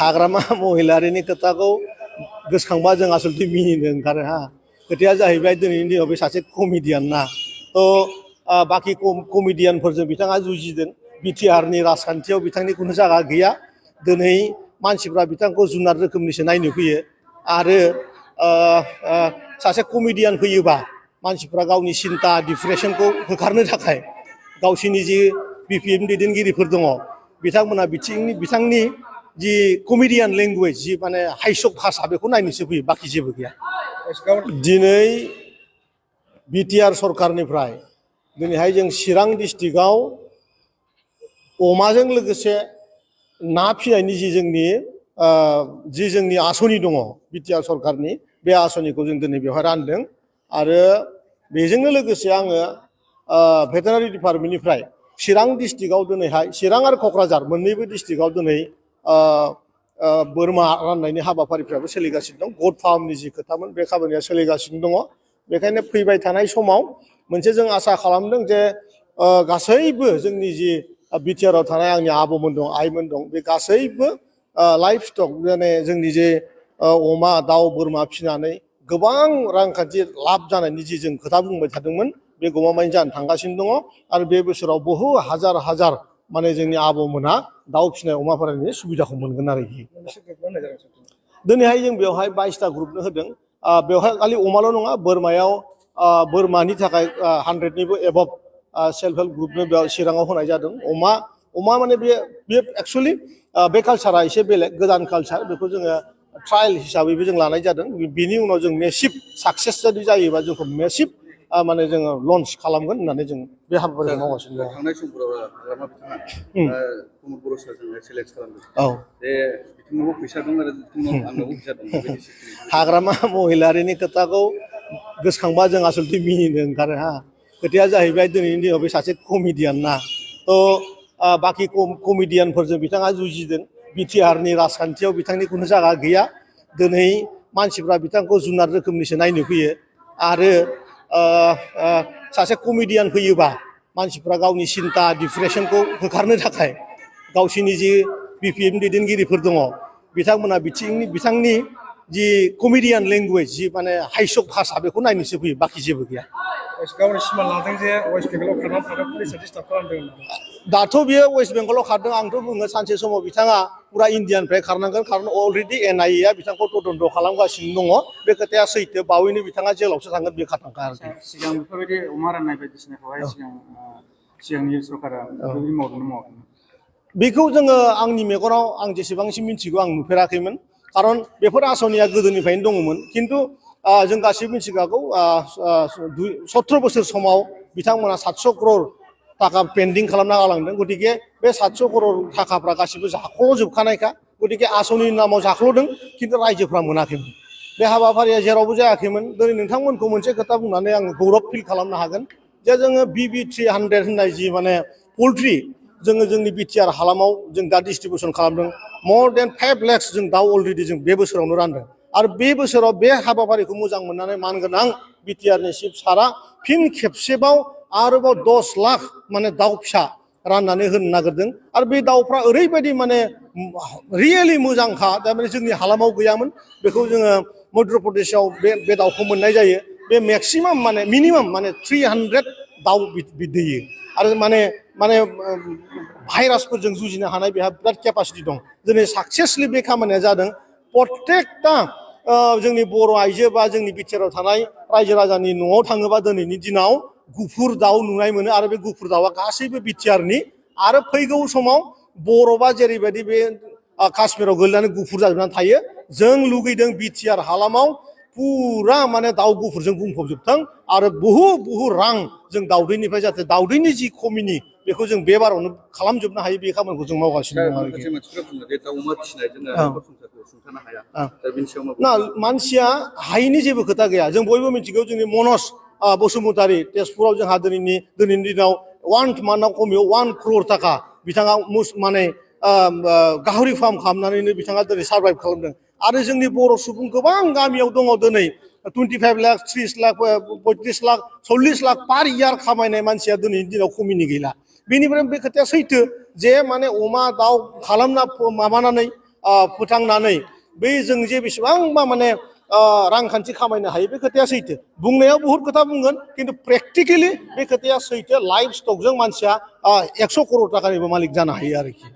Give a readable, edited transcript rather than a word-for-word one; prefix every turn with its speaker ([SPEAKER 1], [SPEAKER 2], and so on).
[SPEAKER 1] हाग्रामा महिलारिनि खोथाखौ गोसोखांबा जों आसलथे मिनिनो ओंखारो हा खोथाया जाहैबाय दिनैनि दिनाव बे सासे कमेडियान ना थ' बाखि कमेडियानफोरजों बिथाङा जुजिदों बिटिआरनि राजखान्थियाव बिथांनि खुनु जायगा गैया दिनै मानसिफ्रा बिथांखौ जुनार रोखोमनिसो नायनो फैयो आरो सासे कमेडियान फैयोबा मानसिफ्रा गावनि सिन्था डिप्रेसनखौ होखारनो थाखाय गावसिनि जि बिपिएम दैदेनगिरिफोर दङ बिथांमोना बिथांनि जि कमेडियान लेंगुवेज जि माने हाइसक भाषा बेखौ नायनोसो फैयो बाखि जेबो गैया दिनै बिटिआर सरकारनिफ्राय दिनैहाय जों चिरां डिस्ट्रिक्टआव अमाजों लोगोसे ना फिनायनि जि जोंनि आसनि दङ बिटिआर सरकारनि बे आसनिखौ जों दिनै बेवहाय रानदों आरो बेजोंनो लोगोसे आङो भेटेनारि डिपार्टमेन्टनिफ्राय चिरां डिस्ट्रिक्टआव दिनैहाय चिरां आरो क'क्राझार मोननैबो डिस्ट्रिक्टआव दिनै बोरमा राननायनि हाबाफारिफ्राबो सोलिगासिनो दं गट फार्मनि जि खोथामोन बे खामानिया सोलिगासिनो दङ बेखायनो फैबाय थानाय समाव मोनसे जों आसा खालामदों जे गासैबो जोंनि जि बिटिआरआव थानाय आंनि आबौमोन दं आइमोन दं बे गासैबो लाइफ स्टक माने जोंनि जे अमा दाउ बोरमा फिनानै गोबां रांखान्थि लाब जानायनि जि जों खोथा बुंबाय थादोंमोन बे गमामायैनो जानो थांगासिनो दङ आरो बे बोसोराव बहु हाजार हाजार माने जोंनि आबौमोनहा दाउ फिनाय अमा फाननायनि सुबिदाखौ मोनगोन आरोखि दिनैहाय जों बेवहाय 22टा ग्रुपनो होदों बेवहाय खालि अमाल' नङा बोरमायाव बोरमानि थाखाय 100निबो एबभ सेल्फ हेल्प ग्रुपनो बेयाव चिराङाव होनाय जादों अमा माने बे एक्सुवेलि बे कालसारा एसे बेलेग गोदान कालसार बेखौ जोङो ट्रायल हिसाबैबो जों लानाय जादों बिनि उनाव जों मेसिभ साक्सेस जुदि जायोबा जोंखौ मेसिभ माने जोङो लन्च खालामगोन होननानै जों बे हाबाफारिखौ मावगासिनो दं
[SPEAKER 2] थांनाय समफोराव हाग्रामा बिथाङा प्रमद बर' सारजों चेलेन्ज खालामदों जे बिथांनावबो फैसा दं आरो आंनावबो फैसा दं
[SPEAKER 1] हाग्रामा महिलारिनि खोथाखौ गोसोखांबा जों आसलथे मिनिनो ओंखारो हा खोथाया जाहैबाय दिनैनि दिनाव बे सासे कमेडियान ना थ' बाखि कमेडियानफोरजों बिथाङा जुजिदों बिटिआरनि राजखान्थियाव बिथांनि खुनु जायगा गैया दिनै मानसिफ्रा बिथांखौ जुनार रोखोमनिसो नायनो फैयो आरो सासे कमेडियान फैयोबा मानसिफ्रा गावनि सिन्था डिप्रेसनखौ होखारनो थाखाय गावसिनि जि बिपिएम दैदेनगिरिफोर दङ बिथांमोना बिथांनि जि कमेडियान लेंगुवेज जि माने हाइसक भाषा बेखौ नायनोसो फैयो बाखि जेबो गैया
[SPEAKER 3] गावनि सिमान लादों जे वेस्ट बेंगलाव खारनानै थानो पुलिसआ डिस्टार्ब खालामदों
[SPEAKER 1] दाथ' बियो वेस्ट बेंगलाव खारदों आंथ' बुङो सानसे समाव बिथाङा फुरा इण्डियानिफ्राय खारनांगोन खारन अलरेडि एनआइएआ बिथांखौ तदन्त खालामगासिनो दङ बे खोथाया सैथो बावैनो बिथाङा जेलावसो थांगोन बे खाथांखा आरोखि
[SPEAKER 3] सिगां बेफोरबायदि अमा राननाय बायदिसिनाखौहाय सिगांनि सरकारा मावदोंमोन
[SPEAKER 1] बेखौ जोङो आंनि मेगनाव आं जेसेबांसिम मिथिगौ आं नुफेराखैमोन खारन बेफोर आसनिया गोदोनिफ्रायनो दङमोन खिन्थु जों गासैबो मिथिखागौ 17 बोसोर समाव बिथांमोना 700 करोड़ थाखा पेन्डिं खालामना गालांदों गतिके बे 700 करोड़ थाखाफ्रा गासिबो जाख्ल'जोबखानायखा गतिके आसनिनि नामाव जाख्ल'दों खिन्थु रायजोफ्रा मोनाखैमोन बे हाबाफारिया जेरावबो जायाखैमोन दिनै नोंथांमोनखौ मोनसे खोथा बुंनानै आं गौरब फिल खालामनो हागोन जे जोङो BB 300 होननाय जि माने पल्ट्रि जोङो जोंनि बिटिआर हालामाव जों दा डिस्ट्रिबिउसन खालामदों more than 5 lakhs जों दाउ अलरेडि जों बे बोसोरावनो रानदों आरो बे बोसोराव बे हाबाफारिखौ मोजां मोननानै मानगोनां बिटिआरनि चिफ सारा फिन खेबसेबाव आरोबाव 10 लाख माने दाउ फिसा राननानै होनो नागिरदों आरो बे दाउफ्रा ओरैबायदि माने रियेलि मोजांखा थारमाने जोंनि हालामाव गैयामोन बेखौ जोङो मध्य प्रदेशआव बे दाउखौ मोननाय जायो बे मेक्सिमाम माने मिनिमाम माने 300 दाउ दैयो आरो माने भाइरासफोरजों जुजिनो हानाय बेहा बिराद केपासिटि दं दिनै साक्सेसलि बे खामानिया जादों प्रत्येकटा जोंनि बर' आइजो बा जोंनि बिटिआरआव थानाय रायजो राजानि न'आव थाङोबा दिनैनि दिनाव गुफुर दाउ नुनाय मोनो आरो बे गुफुर दाउआ गासैबो बिटिआरनि आरो फैगौ समाव बरफआ जेरैबायदि बे काश्मीराव गोलैनानै गुफुर जाजोबनानै थायो जों लुगैदों बिटिआर हालामाव फुरा माने दाउ गुफुरजों बुंफबजोबथों आरो बहु रां जों दाउदैनिफ्राय जाहाथे दाउदैनि जि खमिनि बेखौ जों बे बारावनो खालामजोबनो हायो बे खामानिखौ जों मावगासिनो दं आरोखि ना मानसिया हायैनि जेबो खोथा गैया जों बयबो मिथिगौ जोंनि मनज बसुमतारी तेजपुराव जोंहा दिनैनि दिनाव 1 मान्थआव खमियाव 1 crore थाखा बिथाङा माने गाहरि फार्म खालामनानैनो बिथाङा दिनै सार्भाइभ खालामदों आरो जोंनि बर' सुबुं गोबां गामियाव दङ दिनै 25 लाख 30 लाख 35 लाख 40 लाख पार इयार खामायनाय मानसिया दिनैनि दिनाव खमिनि गैला बेनिफ्राय बे खोथाया सैथो जे माने अमा दाउ खालामना माबानानै फोथांनानै बै जों जे बेसेबांबा माने रांखान्थि खामायनो हायो बे खोथाया सैथो बुंनायाव बहुद खोथा बुंगोन खिन्थु प्रेक्टिकेलि बे खोथाया सैथो लाइफ स्टकजों मानसिया 100 करोड़ टाकानिबो मालिक जानो हायो आरोखि